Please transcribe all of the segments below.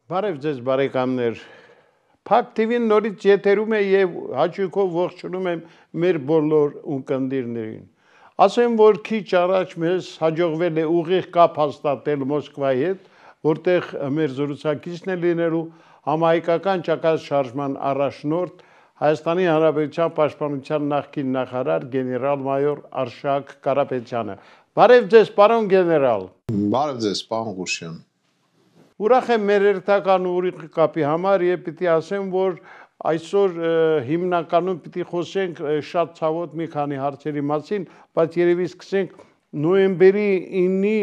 Բարև ձեզ բարեկամներ, Փակ TV-ն նորից եթերում է եւ հաճույքով ողջունում եմ մեր բոլոր ունկնդիրներին։ Ասեմ, որ քիչ առաջ մեզ հաջողվել է ուղիղ կապ հաստատել Մոսկվայի հետ, որտեղ մեր զրուցակիցն է լինելու համահայկական ճակատշարժման առաջնորդ Հայաստանի Հանրապետության Պաշտպանության նախկին նախարար գեներալ-մայոր Արշակ Կարապետյանը։ Բարև ձեզ, պարոն գեներալ։ Բարև ձեզ, պարոն Ղուշյան։ Ուրախ եմ մեր երթական ուղիղ կապի համար եւ պիտի ասեմ, որ այսօր հիմնականում պիտի խոսենք շատ ցավոտ մի քանի հարցերի մասին, բայց երևի սկսենք նոյեմբերի 9-ի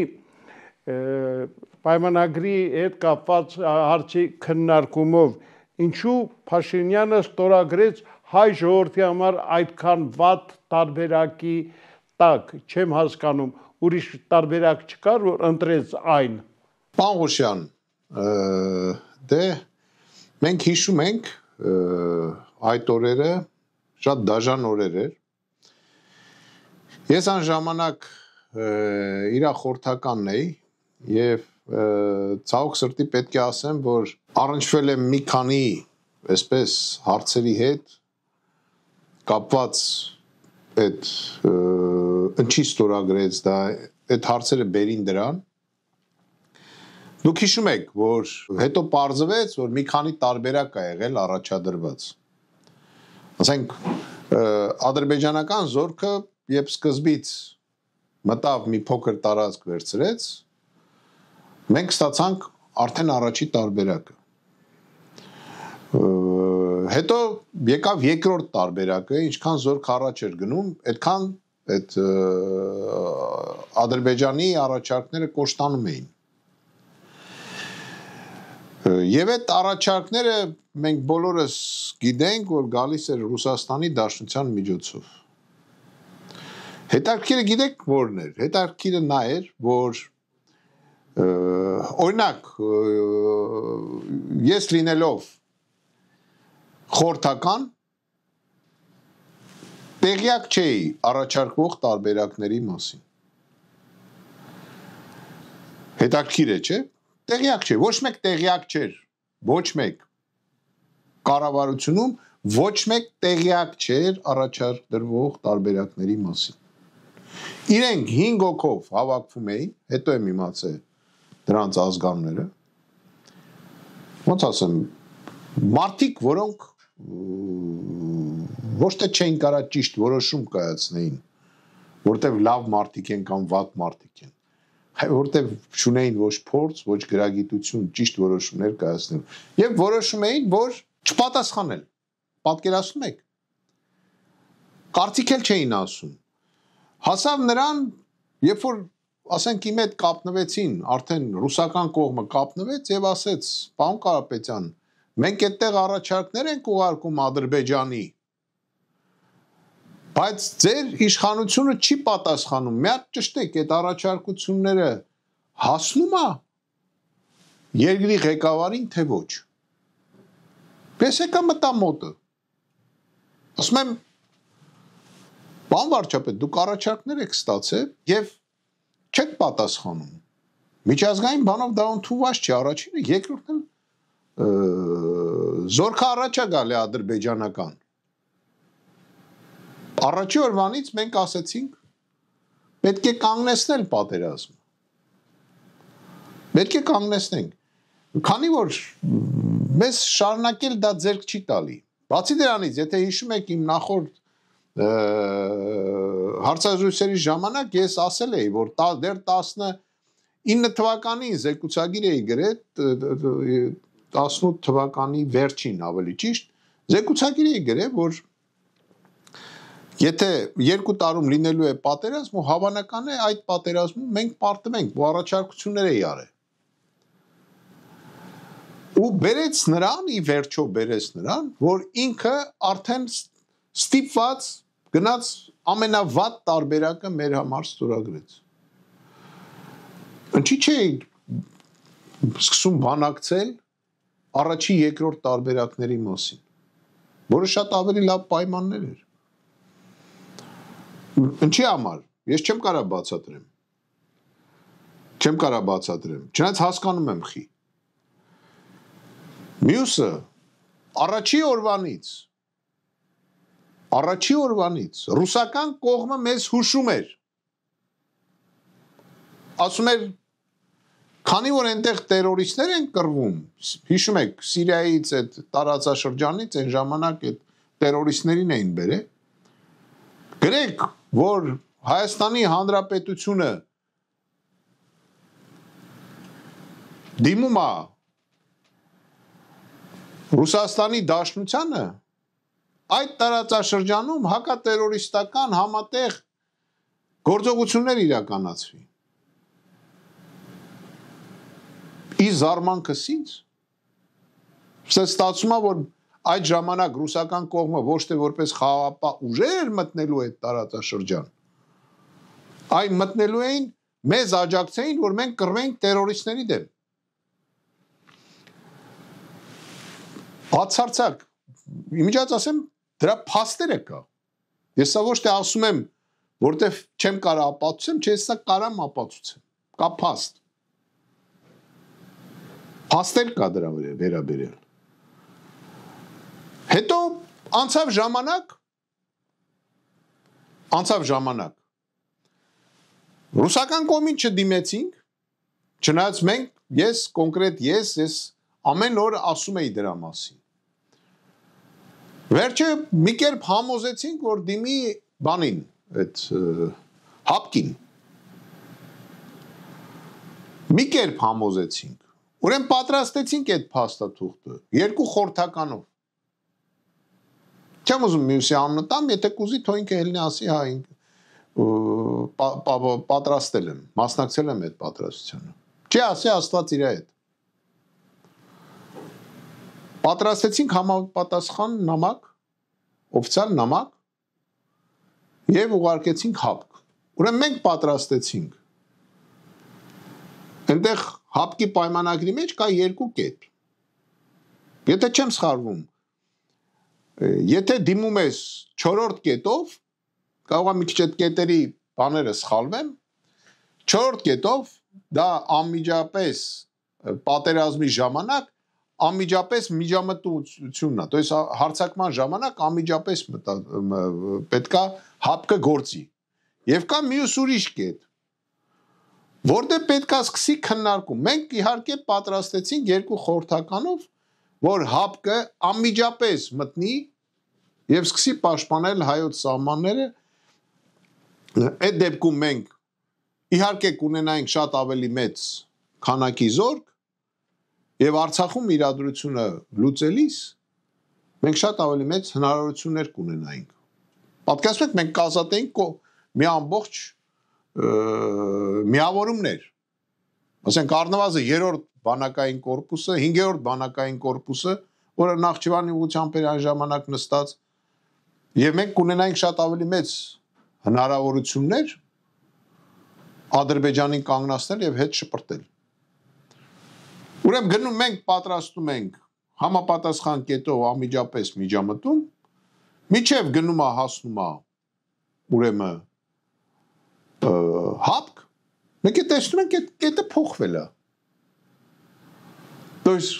պայմանագրի հետ կապված հարցի քննարկումով, ինչու Փաշինյանը ստորագրեց հայ ժողովրդի համար այդքան վատ տարբերակի տակ, չեմ հասկանում, ուրիշ տարբերակ չկար, որ ընտրեց այն։ Պարոն Ղուշյան, դե մենք հիշում ենք այդ օրերը շատ դաժան օրեր էր։ Ես այն ժամանակ իրախորհրդականն էի եւ ցավոք սրտի պետք է ասեմ, որ առնչվել եմ մի քանի այսպես հարցերի հետ կապված այդ ինչի ստորագրեց դա այդ հարցերը բերին դրան։ Դուք հիշում եք, որ հետո պարզվեց, որ մի քանի տարբերակ ա եղել առաջադրված։ Ասենք ադրբեջանական զորքը երբ սկզբից մտավ մի փոքր տարածք վերցրեց, մենք ստացանք արդեն առաջի տարբերակը։ Հետո եկավ երկրորդ տարբերակը, ինչքան զորք առաջ էր գնում, այդքան այդ Ադրբեջանի առաջարկները կոշտանում էին։ Եվ այդ առաջարկները մենք բոլորս գիտենք, որ գալիս էր Ռուսաստանի Դաշնության միջոցով։ Հետաքրքիրը գիտեք որն էր։ Հետաքրքիրը նա էր, որ օրինակ ես լինելով խորհրդական տեղյակ չէի առաջարկվող տարբերակների մասին։ Հետաքրքիր է, չէ՞։ Տեղյակ չէ, ոչ մեկ տեղյակ չէր, ոչ մեկ կառավարությունում ոչ մեկ տեղյակ չէր առաջադրվող տարբերակների մասին։ Իրենք 5 հոգով հավաքվում էին, հետո եմ իմացել դրանց ազգանները։ Ոնց ասեմ, մարդիկ, որոնք ոչ թե չէին կարա ճիշտ որոշում կայացնեին, որտեղ լավ մարդիկ են կամ վատ մարդիկ են, որտեղ չունեին ոչ փորձ, ոչ գրագիտություն ճիշտ որոշումներ կայացնելու։ Եվ որոշում էին, որ չպատասխանել։ Պատկերացնում եք։ Կարծիք էլ չէին ասում։ Հասավ նրան, երբ որ ասենք իմ հետ կապնվեցին, արդեն ռուսական կողմը կապնվեց եւ ասեց. «Պարոն Կարապետյան, մենք այդտեղ առաջարկներ ենք ուղարկում Ադրբեջանի, բայց ձեր իշխանությունը չի պատասխանում։ Մի հատ ճշտեք, այդ առաջարկությունները հասնում է երկրի ղեկավարին, թե ոչ»։ Ես եկա մտա մոտը։ Ասում եմ. «Պարոն վարչապետ, դուք առաջարկներ եք ստացել եւ չեք պատասխանում։ Միջազգային բանով դա ընդունված չի, առաջինը, երկրորդն զորքը առաջ է գալի ադրբեջանական։ Առաջի օրվանից մենք ասեցինք, պետք է կանգնեցնել պատերազմը։ Պետք է կանգնեցնենք։ Քանի որ մեզ շարունակել դա ձեռք չի տալի։ Բացի դրանից, եթե հիշում եք իմ նախորդ հարցազրույցերի ժամանակ ես ասել էի, որ դեռ 19 թվականին զեկուցագիր էի գրել, 18 թվականի վերջին ավելի ճիշտ, զեկուցագիր էի գրել, որ եթե 2 տարում լինելու է պատերազմ, ու հավանական է այդ պատերազմում մենք պարտվենք, ու առաջարկություններ էի արել։ Ու բերեց նրան, ի վերջո բերեց նրան, որ ինքը արդեն ստիպված գնաց ամենավատ տարբերակը մեր համար ստորագրեց։ Ինչի՞ չէի սկսում բանակցել առաջի երկրորդ տարբերակների մասին, որը շատ ավելի լավ պայմաններ էր։ Ինչի համար, ես չեմ կարա բացատրեմ։ Չնայած հասկանում եմ խի։ Մյուսը առաջի օրվանից ռուսական կողմը մեզ հուշում էր, ասում էր, քանի որ այնտեղ տերորիստներ են կռվում, հիշում եք, Սիրիայից այդ տարածաշրջանից այն ժամանակ այդ տերորիստներին էին բերել, գրեք, որ Հայաստանի Հանրապետությունը դիմում է Ռուսաստանի Դաշնությանը այդ տարածաշրջանում հակատերորիստական համատեղ գործողություններ իրականացվի։ Ի զարմանքս ինձ ստացվում է, որ այդ ժամանակ ռուսական կողմը ոչ թե որպես խաղաղապահ ուժեր մտնելու այդ տարածաշրջան, այլ մտնելու էին մեզ աջակցեին, որ մենք կռվենք տերորիստների դեմ։ Բացարձակ, իմիջած ասեմ, դրա փաստերը կա։ Ես սա ոչ թե ասում եմ, որտեվ չեմ կարող ապացուցեմ, չէ, սա կարամ ապացուցեմ։ Կա փաստ։ Փաստեր կա դրա վերաբերյալ։ Հետո անցավ ժամանակ։ Ռուսական կողմին չդիմեցինք, չնայած մենք, ես ամեն օր ասում էի դրա մասին։ Վերջը մի կերպ համոզեցինք, որ դիմի բանին, այդ հապկին։ Մի կերպ համոզեցինք։ Ուրեմն պատրաստեցինք այդ փաստաթուղթը երկու խորհրդականով։ Չեմ ուզում մյուսի անունը տամ, եթե կուզի թող ինքը ելնի ասի, հա, պատրաստել եմ, մասնակցել եմ այդ պատրաստությանը։ Չի ասի Աստված իր հետ։ Պատրաստեցինք համապատասխան նամակ, օֆիցիալ նամակ եւ ուղարկեցինք հապկ։ Ուրեմն մենք պատրաստեցինք։ Այնտեղ հապկի պայմանագրի մեջ կա երկու կետ։ Եթե չեմ սխալվում, եթե դիմում ես 4-րդ կետով, կարող է մի քիչ այդ կետերի բաները սխալվեն, 4-րդ կետով դա անմիջապես պատերազմի ժամանակ անմիջապես միջամտությունն է, то есть հարձակման ժամանակ անմիջապես պետքա հապկը գործի։ Եվ կա մյուս ուրիշ կետ, որտեղ պետքա սկսի քննարկում։ Մենք իհարկե պատրաստեցինք երկու խորհրդականով, որ հապկը անմիջապես մտնի եւ սկսի պաշտպանել հայոց սահմանները։ Այդ դեպքում մենք իհարկե կունենայինք շատ ավելի մեծ քանակի զորք եւ Արցախում իրադրությունը լուծելիս մենք շատ ավելի մեծ հնարավորություններ կունենայինք։ Պատկերացրեք, մենք կազատեինք մի ամբողջ միավորումներ։ Ասենք առնվազն 3-րդ բանակային կորպուսը, 5-րդ բանակային կորպուսը, որը Նախճիվանի ուղղությամբ էր այն ժամանակ նստած, եւ մենք կունենայինք շատ ավելի մեծ հնարավորություններ Ադրբեջանին կանգնացնել եւ հետ շպրտել։ Ուրեմն գնում մենք պատրաստում ենք համապատասխան կետով անմիջապես միջամտում, միջև գնում է հասնում է ուրեմն հապկ, մենք տեսնում ենք այդ կետը փոխվել է։ То есть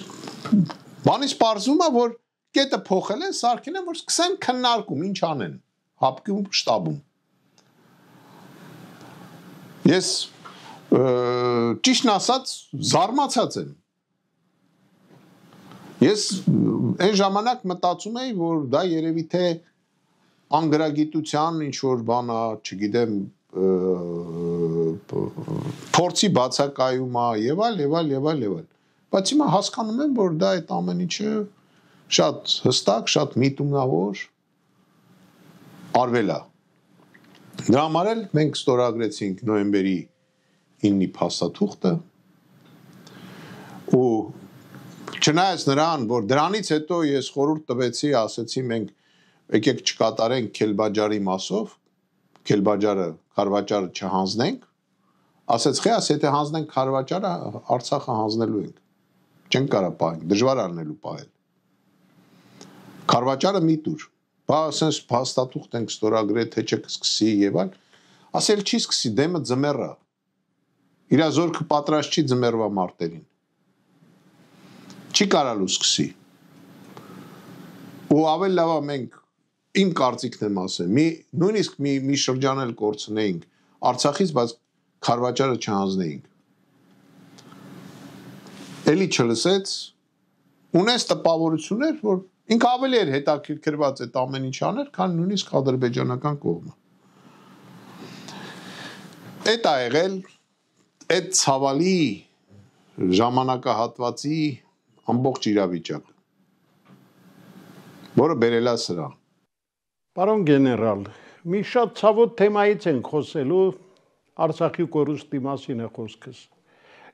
բանից պարզվում է, որ կետը փոխել են, սարքել են, որ սկսեն քննարկում, ինչ անեն հապկի շտաբում։ Ես ճիշտն ասած զարմացած եմ։ Ես այն ժամանակ մտածում էի, որ դա երևի թե անգրագիտության ինչ որ բան է, չգիտեմ, փորձի բացակայում է եւ այլ։ Բայց հիմա հասկանում եմ, որ դա այդ ամեն ինչը շատ հստակ, շատ միտումնավոր արվել է։ Դրա համար էլ մենք ստորագրեցինք նոյեմբերի 9-ի փաստաթուղթը ու չնայած նրան, որ դրանից հետո ես խորհուրդ տվեցի, ասեցի մենք եկեք չկատարենք Քելբաջարի մասով, Քելբաջարը, Խարվաճարը չհանձնենք, ասեց խես, եթե հանձնենք Խարվաճարը, Արցախը հանձնելու ենք, չենք կարա պահենք, դժվար առնելու պահել։ Խարվաճարը մի տուր, բա ասենց փաստաթուղթ ենք ստորագրել, թե չկսկսի եւ այլ, ասել չի սկսի, դեմը ձմեռա, իր զորքը պատրաստ չի ձմեռվա մարտերին, չի կարալու սկսի։ ու ավելի լավ է մենք իմ կարծիքն եմ ասեմ, նույնիսկ մի շրջան էլ կորցնեինք Արցախից, բայց Խարվաճարը չհանձնեինք։ Էլի չլսեց, ունես տպավորություններ, որ ինքը ավելի էր հետաքրքրված այդ ամեն ինչ աներ, քան նույնիսկ ադրբեջանական կողմը։ Այդ ա եղել այդ ցավալի ժամանակահատվածի ամբողջ իրավիճակը, որը բերել է սրան։ Պարոն գեներալ, մի շատ ցավոտ թեմայից ենք խոսելու, Արցախի կորուստի մասին է խոսքս։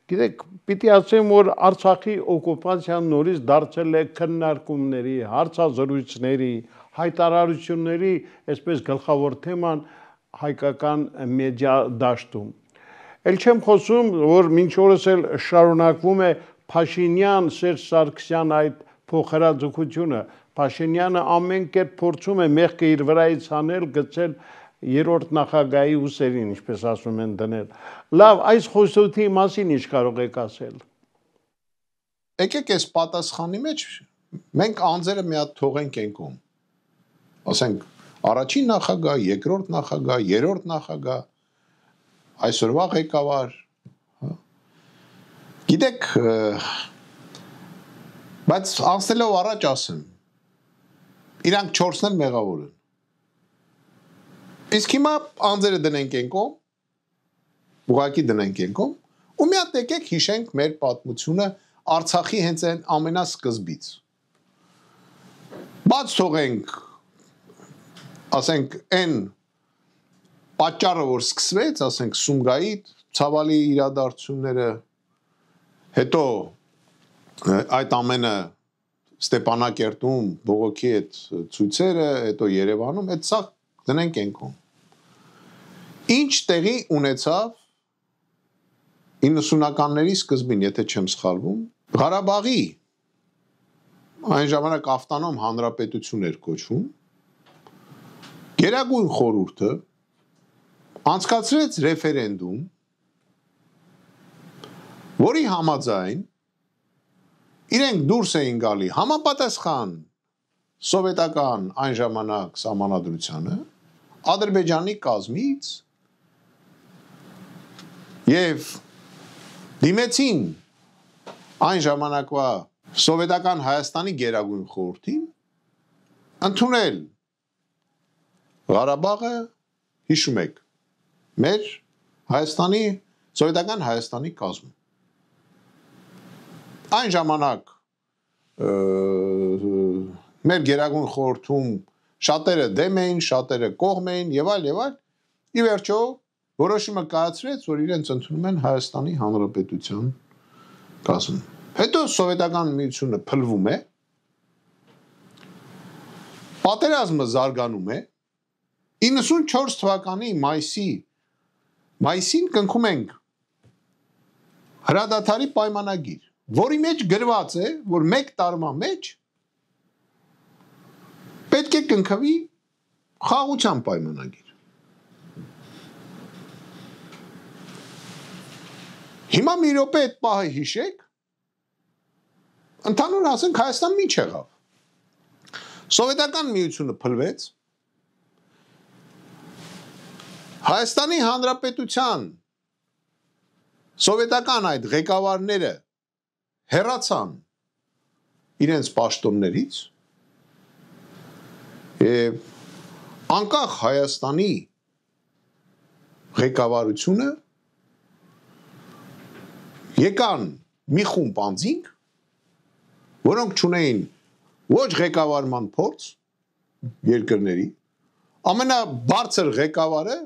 Գիտեք, պիտի ասեմ, որ Արցախի օկուպացիան նորից դարձել է քննարկումների, հարցազրույցների, հայտարարությունների, այսպես գլխավոր թեման հայկական մեդիա դաշտում։ Էլ չեմ խոսում, որ մինչ օրս էլ շարունակվում է Փաշինյան Սերժ Սարգսյան այդ փոխհրաձգությունը, Փաշինյանը ամեն կերպ փորձում է մեղքը իր վրայից հանել, գցել երրորդ նախագահի ուսերին, ինչպես ասում են, դնել։ Լավ, այս խոսոցի մասին ինչ կարող եք ասել։ Եկեք այս պատասխանի մեջ մենք անձերը մի հատ թողենք այն կողմ։ Ասենք առաջին նախագահ, երկրորդ նախագահ, երրորդ նախագահ, այսօրվա ղեկավար։ Գիտեք, բայց անցնելով առաջ ասեմ, իրանք 4-ն էլ մեղավոր են։ Իսկ հիմա անձերը դնենք են կողմ, ուղղակի դնենք են կողմ, ու մի հատ եկեք հիշենք մեր պատմությունը Արցախի հենց այն ամենասկզբից։ Բաց թողենք, ասենք, այն պատճառը, որ սկսվեց, ասենք, Սումգայիթ ցավալի իրադարձությունները, հետո այդ ամենը Ստեփանակերտում բողոքի այդ ցույցերը, հետո Երևանում, այդ սա դնենք են կողմ։ Ինչ տեղի ունեցավ 90-ականների սկզբին, եթե չեմ սխալվում, Ղարաբաղի այն ժամանակ ավտոնոմ հանրապետություն էր կոչվում, Գերագույն խորհուրդը անցկացրեց ռեֆերենդում, որի համաձայն իրենք դուրս էին գալի համապատասխան սովետական այն ժամանակ սահմանադրությանը, Ադրբեջանի կազմից եւ դիմեցին այն ժամանակվա սովետական Հայաստանի Գերագույն խորհրդին ընդունել Ղարաբաղը, հիշում եք, մեր Հայաստանի սովետական Հայաստանի կազմում։ Այն ժամանակ մեր Գերագույն խորհրդում շատերը դեմ էին, շատերը կողմ էին եւ այլ, ի վերջո որոշումը կայացրեց, որ իրենց ընդունում են Հայաստանի Հանրապետության կազմում։ Հետո սովետական միությունը փլվում է, պատերազմը զարգանում է, 94 թվականի մայիսին կնքում ենք հրադադարի պայմանագիր, որի մեջ գրված է, որ մեկ տարվա մեջ պետք է կնքվի խաղաղության պայմանագիր։ Հիմա մի րոպե այդ պահը հիշեք, ընդհանուր ասենք Հայաստան ինչ եղավ։ Սովետական միությունը փլվեց, Հայաստանի Հանրապետության սովետական այդ ղեկավարները հեռացան իրենց պաշտոններից եւ անկախ Հայաստանի ղեկավարությունը եկան մի խումբ անձինք, որոնք չունեին ոչ ղեկավարման փորձ երկրների, ամենաբարձր ղեկավարը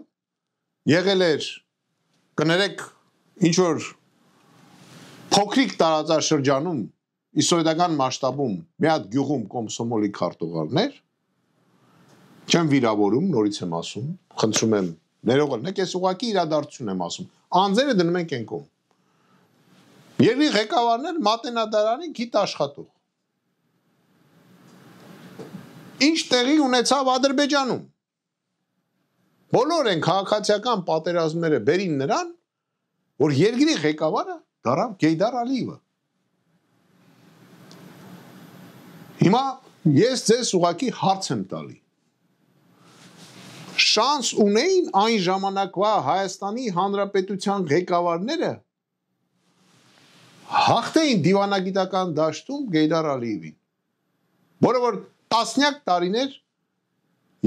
եղել էր, կներեք, ինչ որ փոքրիկ տարածաշրջանում իսոյետական մասշտաբում մի հատ գյուղում կոմսոմոլի քարտուղարներ, չեմ վիրավորում, նորից եմ ասում, խնդրում եմ, ներողել, նեք ես ուղղակի իրադարձություն եմ ասում, անձերը դնում ենք են կողմ։ Երկրի ղեկավարներ մատենադարանի գիտ աշխատող։ Ինչ տեղի ունեցավ Ադրբեջանում։ Բոլոր են քաղաքացիական պատերազմները բերին նրան, որ երկրի ղեկավարը դարավ Գեյդար Ալիևը։ Հիմա Ես ձեզ ուղղակի հարց եմ տալի։ Շանս ունեին այն ժամանակվա Հայաստանի Հանրապետության ղեկավարները հաղթեին դիվանագիտական դաշտում Գեյդար Ալիևին, որը որ տասնյակ տարիներ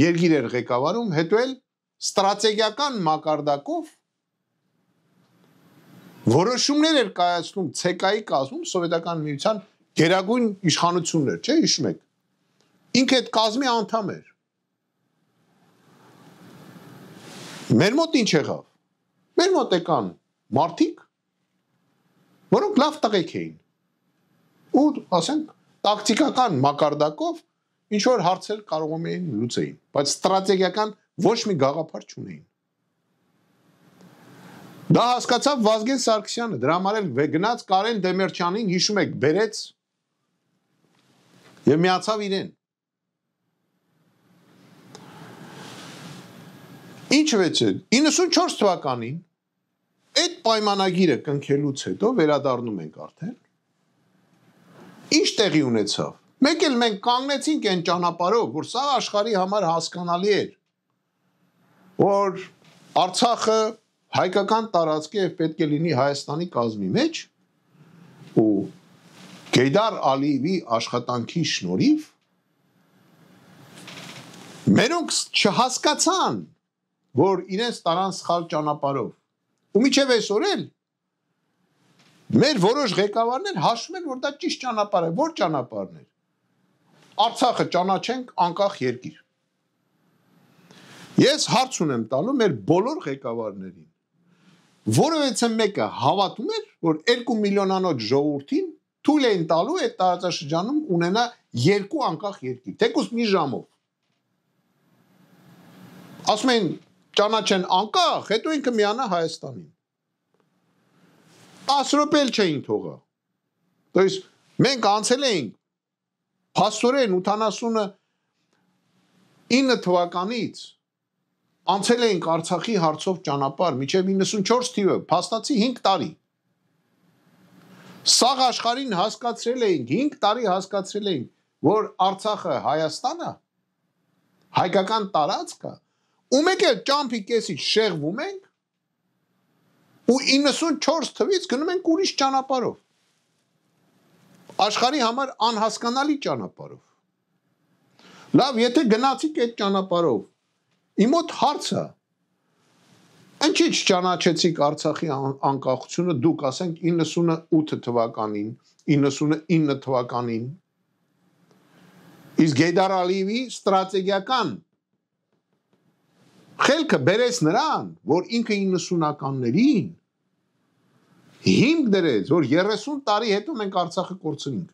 երկիր էր ղեկավարում, հետո էլ ստրատեգիական մակարդակով որոշումներ էր կայացնում ՑԿ-ի կազմում սովետական միության գերագույն իշխանություններ, չէ՞, հիշում եք։ Ինքը այդ կազմի անդամ էր։ Մեր մոտ ինչ եղավ։ Մեր մոտ եկան մարդիկ, որոնք լավ տղեկ էին։ Ու, ասենք, տակտիկական մակարդակով ինչ որ հարցեր կարող էին լուծեին, բայց ստրատեգիական ոչ մի գաղափար չունեին։ Դա հասկացավ Վազգեն Սարգսյանը, դրա համար էլ գնաց Կարեն Դեմիրճյանին, հիշում եք, բերեց եւ միացավ իրեն։ Ինչ վեցը 94 թվականին այդ պայմանագիրը կնքելուց հետո վերադառնում ենք արդեն։ Ինչ տեղի ունեցավ։ Մեկ էլ մենք կանգնեցինք այն ճանապարհով, որ սա աշխարհի համար հասկանալի էր, որ Արցախը հայկական տարածք է եւ պետք է լինի Հայաստանի կազմի մեջ, ու Գեյդար Ալիևի աշխատանքի շնորհիվ մերոնք չհասկացան, որ իրենց տարան սխալ ճանապարհով։ Ու միջև այսօր էլ մեր որոշ ղեկավարներ հաշվում են, որ դա ճիշտ ճանապարհ է, որ ճանապարհն է։ Արցախը ճանաչենք անկախ երկիր։ Ես հարց ունեմ տալու մեր բոլոր ղեկավարներին, որովհետեւ մեկը հավատում էր, որ 2 միլիոնանոց ժողովրդին թույլ էին տալու այդ տարածաշրջանում ունենա երկու անկախ երկիր, թեկուզ մի ժամով։ Ասում են ճանաչեն անկախ, հետո ինքը միանա Հայաստանին։ 10 րոպե էլ չէին թողա։ То есть մենք անցել էինք փաստորեն 89 թվականից անցել էինք Արցախի հարցով ճանապարհ մինչև 94 թիվը, փաստացի 5 տարի։ Սաղ աշխարհին հասկացրել էինք, 5 տարի հասկացրել էինք, որ Արցախը Հայաստանը հայկական տարածք է, ու մեկ էլ ճամփի կեսից շեղվում ենք, ու 94 թվից գնում ենք ուրիշ ճանապարհով։ Աշխարհի համար անհասկանալի ճանապարհով։ Լավ, եթե գնացիք այդ ճանապարհով, իմ մոտ հարցը, ինչի՞ չճանաչեցիք Արցախի անկախությունը դուք, ասենք 98 թվականին, 99 թվականին, իսկ Գեյդար Ալիևի ստրատեգիական խելքը բերեց նրան, որ ինքը 90-ականներին հիմք դրեց, որ 30 տարի հետո մենք Արցախը կորցնենք։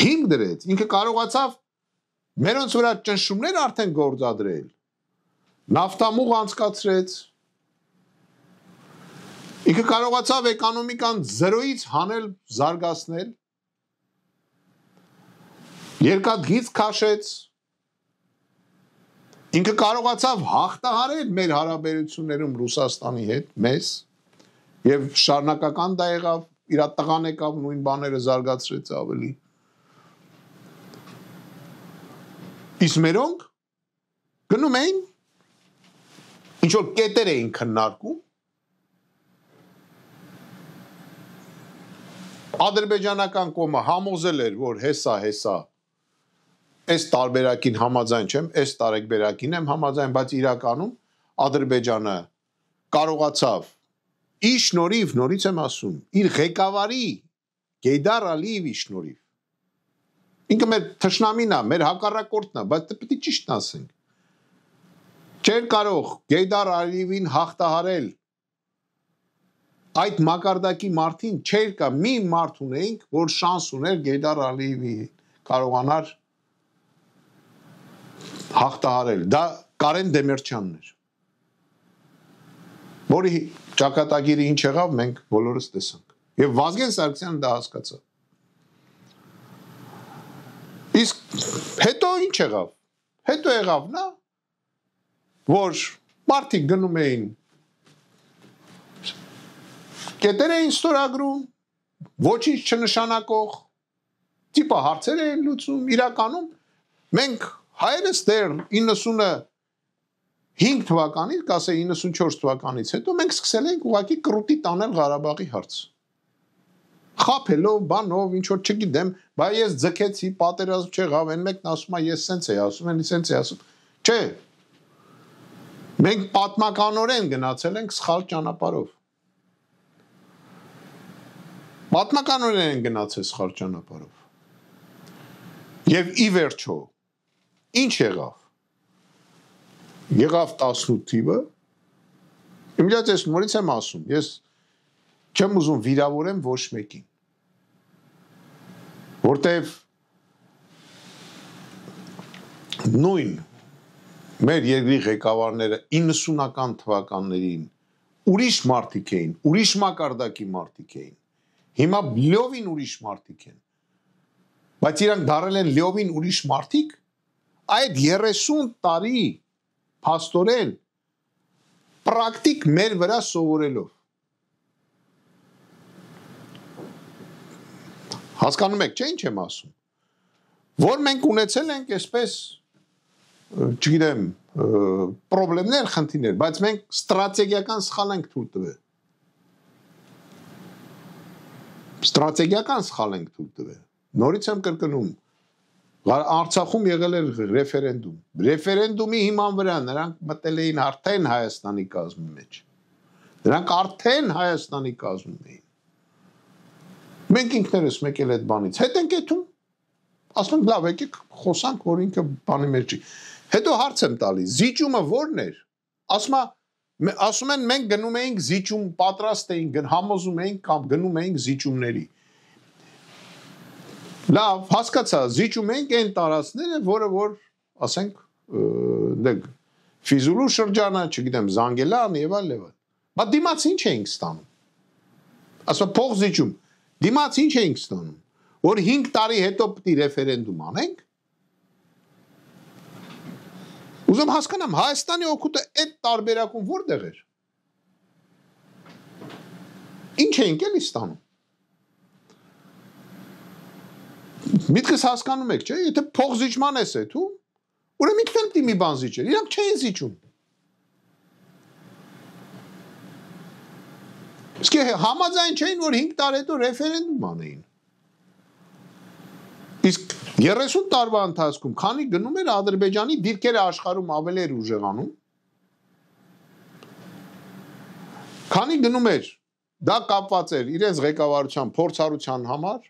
Հիմք դրեց, ինքը կարողացավ մերոնց վրա ճնշումներ արդեն գործադրել, նավթամուղ անցկացրեց, ինքը կարողացավ էկոնոմիկան 0-ից հանել, զարգացնել, երկաթգիծ քաշեց, ինքը կարողացավ հաղթահարել մեր հարաբերություններում Ռուսաստանի հետ, մեզ, եւ շարունակական դա եղավ, իր տղան եկավ, նույն բաները զարգացրեց ավելի։ Իսկ մերոնք գնում էին, ինչ որ կետեր էին քննարկում, ադրբեջանական կողմը համոզել էր, որ հեսա, այս տարբերակին համաձայն չեմ, այս տարբերակին եմ համաձայն, բայց իրականում Ադրբեջանը կարողացավ իր շնորհիվ, նորից եմ ասում, իր ղեկավարի Գեյդար Ալիևի շնորհիվ։ Ինքը մեր թշնամին է, մեր հակառակորդն է, բայց պետք է ճիշտն ասենք։ Չէր կարող Գեյդար Ալիևին հաղթահարել այդ մակարդակի մարդին, չէր կա, մի մարդ ունեինք, որ շանս ուներ Գեյդար Ալիևի կարողանար հաղթահարել, դա Կարեն Դեմիրճյանն էր, որի ճակատագիրը ինչ եղավ, մենք բոլորս տեսանք, եւ Վազգեն Սարգսյանը դա հասկացավ։ Իսկ հետո ինչ եղավ, հետո եղավ նա, որ մարդիկ գնում էին, կետեր էին ստորագրում, ոչինչ չնշանակող, տիպա հարցեր են լուծում, իրականում մենք հայերս դեռ 95 թվականից, կասե 94 թվականից հետո մենք սկսել ենք ուղղակի կրուտի տանել Ղարաբաղի հարց։ Խափելով, բանով, ինչ որ չգիտեմ, բայց ես ձգեցի, պատերազմ չեղավ, այն մեկն ասում է, ես սենց էի ասում, այն սենց էի ասում։ Չէ։ Մենք պատմականորեն գնացել ենք սխալ ճանապարհով։ Պատմականորեն են գնացել սխալ ճանապարհով։ Եվ ի վերջո ինչ եղավ։ Եղավ 18 թիվը։ Իմիջիատ ես նորից եմ ասում, ես չեմ ուզում վիրավորեմ ոչ մեկին։ Որտեվ նույն մեր երկրի ղեկավարները 90-ական թվականներին ուրիշ մարդիկ էին, ուրիշ մակարդակի մարդիկ էին։ Հիմա լիովին ուրիշ մարդիկ են։ Բայց իրանք դարել են լիովին ուրիշ մարդիկ, այդ 30 տարի փաստորեն պրակտիկ մեր վրա սովորելով։ Հասկանում եք, չէ՞ ինչ եմ ասում։ Որ մենք ունեցել ենք այսպես, չգիտեմ, պրոբլեմներ, խնդիրներ, բայց մենք ստրատեգիական սխալ ենք թույլ տվել։ Ստրատեգիական սխալ ենք թույլ տվել։ Նորից եմ կրկնում, Արցախում եղել էր ռեֆերենդում։ Ռեֆերենդումի հիման վրա նրանք մտել էին արդեն Հայաստանի կազմի մեջ։ Նրանք արդեն Հայաստանի կազմում էին։ Մենք ինքներս մեկ էլ այդ բանից հետ ենք եթում, ասում ենք լավ, եկեք խոսանք, որ ինքը բանի մեջ չի։ Հետո հարց եմ տալիս, զիջումը ո՞րն էր։ Ասում են մենք գնում էինք զիջում, պատրաստ էինք, համոզում էինք կամ գնում էինք զիջումների։ Լավ, հասկացա, զիջում էինք այն տարածքները, որը որ, ասենք, Ֆիզուլու շրջանը, չգիտեմ, Զանգելան եւ այլ։ Բայց դիմաց ինչ էինք ստանում։ Ասում փող զիջում։ Դիմաց ինչ էինք ստանում, որ 5 տարի հետո պետք է ռեֆերենդում անենք։ Ուզում հասկանամ, Հայաստանի օգուտը այդ տարբերակում որտեղ էր։ Ինչ էինք էլի ստանում։ Միտքս հասկանում եք, չէ՞, եթե փող զիջման ես էթում, ուրեմն ինքն էլ մի բան զիջեր, իրանք չէին զիջում։ Իսկ համաձայն չէին, որ 5 տարի հետո ռեֆերենդում անեին։ Իսկ 30 տարվա ընթացքում քանի գնում էր Ադրբեջանի դիրքերը աշխարհում ավելի էր ուժեղանում։ Քանի գնում էր, դա կապված էր իրենց ղեկավարության փորձառության համար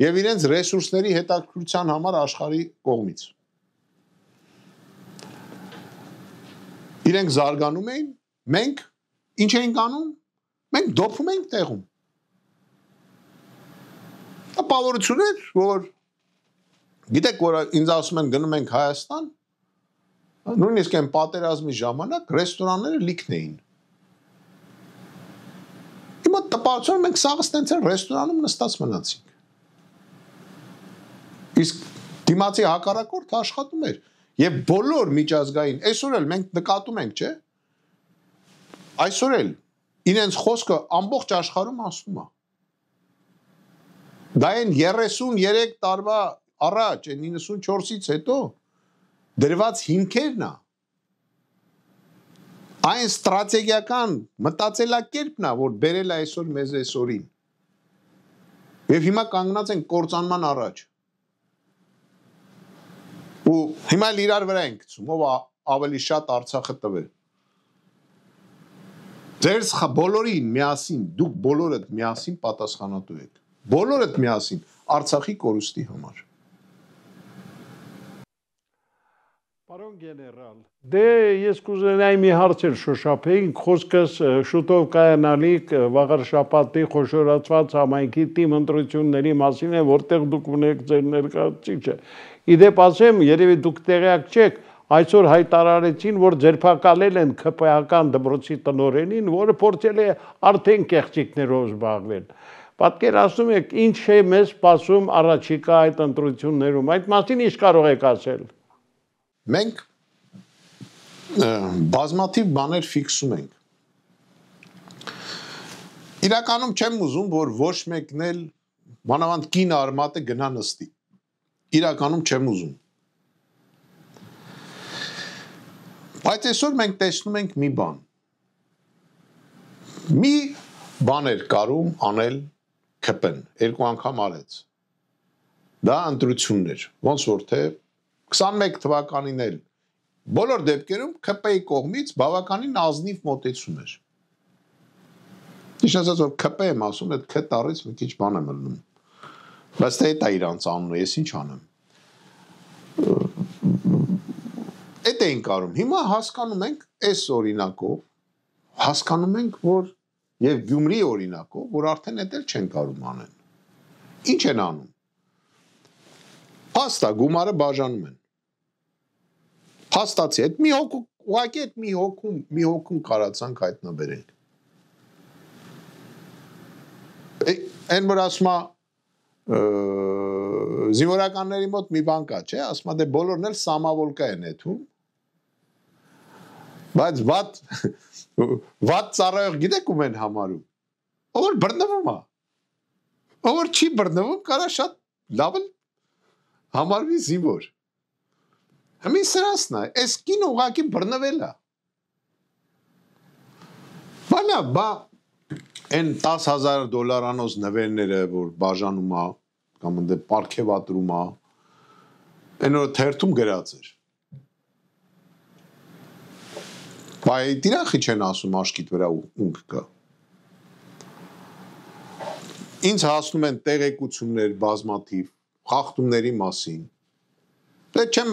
եւ իրենց ռեսուրսների հետաքրքրության համար աշխարհի կողմից։ Իրենք զարգանում էին, մենք ինչ էինք անում։ Մենք դոփում ենք տեղում։ Ապավորություն էր, որ գիտեք, որ ինձ ասում են գնում ենք Հայաստան, նույնիսկ այն պատերազմի ժամանակ ռեստորանները լիքն էին։ Հիմա տպավորություն մենք սաղ ստենց են ռեստորանում նստած մնացինք։ Իսկ դիմացի հակառակորդը աշխատում էր եւ բոլոր միջազգային, այսօր էլ մենք նկատում ենք, չէ՞։ Այսօր էլ իրենց խոսքը ամբողջ աշխարհում ասում է։ Դա այն 33 տարվա առաջ, այն 94-ից հետո դրված հիմքերն է։ Այն ստրատեգիական մտածելակերպն է, որ բերել է այսօր մեզ այսօրին։ Եվ հիմա կանգնած են կործանման առաջ։ Ու հիմա էլ իրար վրա ենք գցում, ով ավելի շատ Արցախը տվել։ Ձեր բոլորին միասին, դուք բոլորդ միասին պատասխանատու եք։ Բոլորդ միասին Արցախի կորուստի համար։ Պարոն գեներալ, դե ես կուզենայի մի հարց էլ շոշափեինք, խոսքս շուտով կայանալիք վաղար շաբաթի խոշորացված համայնքի թիմ ընտրությունների մասին է, որտեղ դուք ունեք ձեր ներկայացուցիչը։ Իդեպ ասեմ, երևի դուք տեղյակ չեք, այսօր հայտարարեցին, որ ձերբակալել են ՔՊ-ական դպրոցի տնօրենին, որը փորձել է արդեն կեղծիքներով զբաղվել։ Պատկերացնում եք, ինչ է մեզ սպասում առաջիկա այդ ընտրություններում, այդ մասին ինչ կարող եք ասել։ Մենք բազմաթիվ բաներ ֆիքսում ենք։ Իրականում չեմ ուզում, որ ոչ մեկն էլ մանավանդ կին արմատը գնա նստի։ Իրականում չեմ ուզում։ Բայց այսօր մենք տեսնում ենք մի բան։ Մի բան էր կարում անել ԿՊ-ն, երկու անգամ արեց։ Դա ընտրություններ, ոնց որ թե 21 թվականին էլ բոլոր դեպքերում ԿՊ-ի կողմից բավականին ազնիվ մոտեցում էր։ Ինչ ասած որ ԿՊ եմ ասում, այդ Ք տառից մի քիչ բան եմ ելնում։ Բայց դա է իրանց անունը, ես ինչ անեմ։ Այդ էին կարում։ Հիմա հասկանում ենք այս օրինակով, հասկանում ենք, որ եւ Գյումրի օրինակով, որ արդեն դա էլ չեն կարում անեն։ Ինչ են անում։ Փաստա գումարը բաժանում են։ Փաստացի, այդ մի հոգու, ուղղակի այդ մի հոգում կարացանք հայտնաբերել։ Այն որ ասում է զինվորականների մոտ մի բան կա, չէ, ասում է դե բոլորն էլ սամավոլկա են եթում։ Բայց վատ ծառայող գիտեք ում են համարում։ Ով որ բռնվում է։ Ով որ չի բռնվում, կարա շատ լավ համարվի զինվոր։ Հիմա սրանցն է, այս կին ուղղակի բռնվել է։ Բանա, բա այն $10,000 նվերները, որ բաժանում է, կամ ընդ պարգևատրում է, այն որ թերթում գրած էր։ Բայ դիրախի չեն ասում աշկիտ վրա ունք կա։ Ինձ հասնում են տեղեկություններ բազմաթիվ խախտումների մասին։ Դե չեմ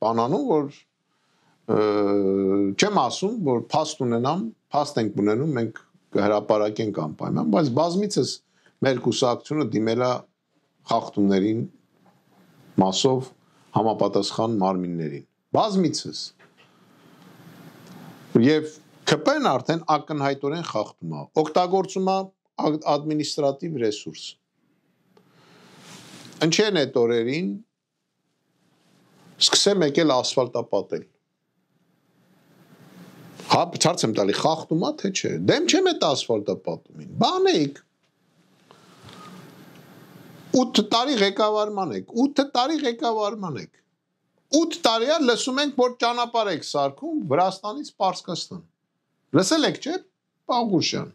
բանանում, որ չեմ ասում, որ փաստ ունենամ, փաստ ենք ունենում, մենք կհրապարակենք անպայման, բայց բազմիցս մեր կուսակցությունը դիմել է խախտումներին մասով համապատասխան մարմիններին։ Բազմիցս։ Եվ ԿՊ-ն արդեն ակնհայտորեն խախտում է, օգտագործում է ադմինիստրատիվ ռեսուրս։ Ընչեն այդ օրերին սկսեմ եկել ասֆալտապատել։ Հա, ցած եմ տալի, խախտում է, թե չէ։ Դեմ չեմ այդ ասֆալտապատումին։ Բանեք։ 8 տարի ղեկավարման եք, 8 տարի ղեկավարման եք։ 8 տարի է լսում ենք, որ ճանապարհ եք սարքում Վրաստանից Պարսկաստան։ Լսել եք, չէ՞, Պաղուշյան։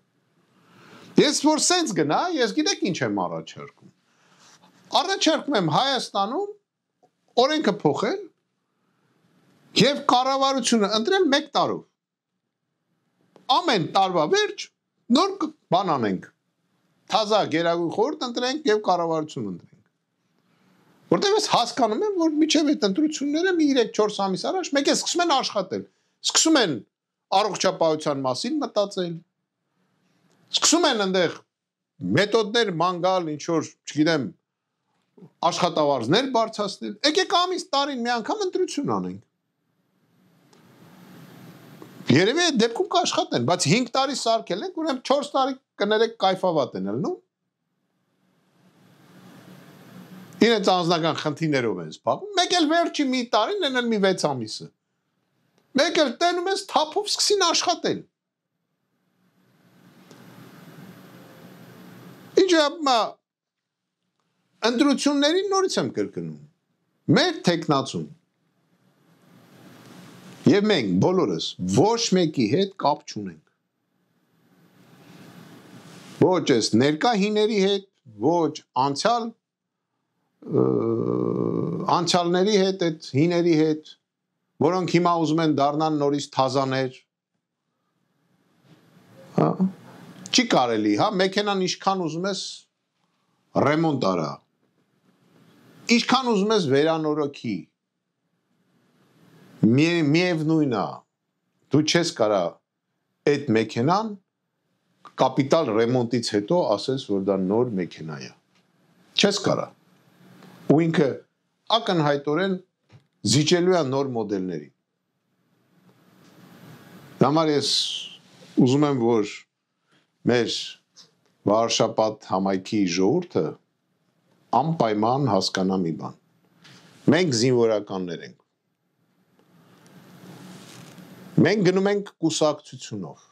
Ես որ սենց գնա, ես գիտեք ինչ եմ առաջարկում։ Առաջարկում եմ Հայաստանում օրենքը փոխել եւ կառավարությունը ընտրել 1 տարով։ Ամեն տարվա վերջ նոր բան անենք։ Թազա գերագույն խորհուրդ ընտրենք եւ կառավարություն ընտրենք։ Որտեղ ես հասկանում եմ, որ միջև այդ ընտրությունները մի 3-4 ամիս առաջ մեկ է սկսում են աշխատել։ Սկսում են առողջապահության մասին մտածել։ Սկսում են այնտեղ մեթոդներ մանգալ, ինչ որ, չգիտեմ, աշխատավարձներ բարձրացնել։ Եկեք ամիս տարին մի անգամ ընտրություն անենք։ Երևի այդ դեպքում կաշխատեն, բայց 5 տարի սարքել ենք, ուրեմն 4 տարի կներեք կայֆավատ են ելնում։ Իրենց անձնական խնդիրներով են զբաղվում, մեկ էլ վերջի մի տարին են մի 6 ամիսը։ Մեկ էլ տենում ես թափով սկսին աշխատել։ Ինչ է, ընտրություններին նորից եմ կրկնում։ Մեր տեխնացուն եւ մենք բոլորս ոչ մեկի հետ կապ չունենք։ Ոչ այս ներկա հիների հետ, ոչ անցյալների հետ, այդ հիների հետ, որոնք հիմա ուզում են դառնան նորից թազաներ։ Հա, չի կարելի, հա, մեքենան ինչքան ուզում ես ռեմոնտ արա։ Ինչքան ուզում ես վերանորոգի։ Միևնույն է, դու չես կարա այդ մեքենան կապիտալ ռեմոնտից հետո ասես, որ դա նոր մեքենա է։ Չես կարա։ Ու ինքը ակնհայտորեն զիջելու է նոր մոդելների։ Համար ես ուզում եմ, որ մեր վարշապատ համայնքի ժողովուրդը անպայման հասկանա մի բան։ Մենք զինվորականներ ենք։ Մենք գնում ենք կուսակցությունով։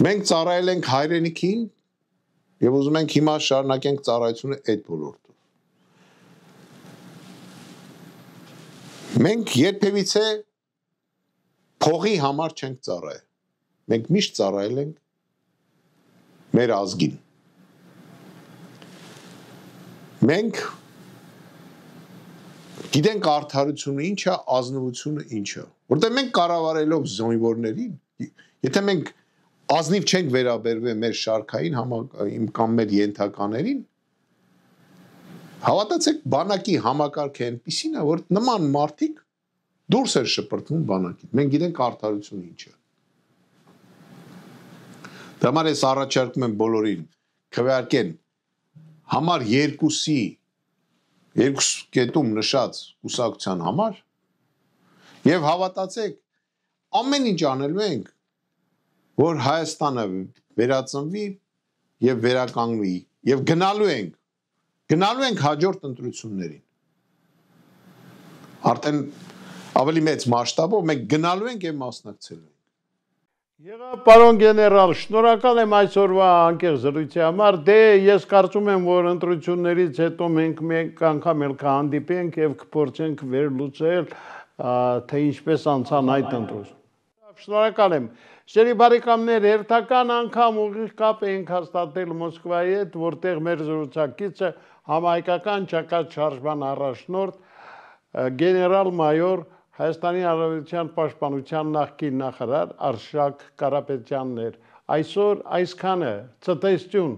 Մենք ծառայել ենք հայրենիքին Եվ ուզում ենք հիմա շարունակենք ծառայությունը այդ ոլորտով։ Մենք երբևիցե փողի համար չենք ծառայել։ Մենք միշտ ծառայել ենք մեր ազգին։ Մենք գիտենք արդարությունը ինչ է, ազնվությունը ինչ է։ Որտեղ մենք կառավարելով զինվորներին, եթե մենք ազնիվ չենք վերաբերվել մեր շարքային կամ մեր ենթականերին, հավատացեք, բանակի համակարգը այնպիսին է, որ նման մարդիկ դուրս էր շպրտվում բանակից։ Մենք գիտենք արդարությունը ինչ է։ Դա համար ես առաջարկում եմ բոլորին քվեարկեն համար 2-ի 2 կետում նշած կուսակցության համար եւ հավատացեք ամեն ինչ անելու ենք որ Հայաստանը վերածնվի եւ վերականգնվի եւ գնալու ենք հաջորդ ընտրություններին արդեն ավելի մեծ մասշտաբով մենք գնալու ենք եւ մասնակցելու ենք Եղա պարոն գեներալ, շնորհակալ եմ այսօրվա անկեղծ զրույցի համար։ Դե ես կարծում եմ, որ ընտրություններից հետո մենք մեկ անգամ էլ կհանդիպենք եւ կփորձենք վերլուծել, թե ինչպես անցան այդ ընտրությունները։ Շնորհակալ եմ։ Սիրելի բարեկամներ, հերթական անգամ ուղիղ կապ ենք հաստատել Մոսկվայի հետ, որտեղ մեր զրուցակիցը համահայկական ճակատ շարժման առաջնորդ գեներալ-մայոր Հայաստանի Հանրապետության Պաշտպանության նախկին նախարար Արշակ Կարապետյանն էր։ Այսօր այսքանը, ցտեսություն։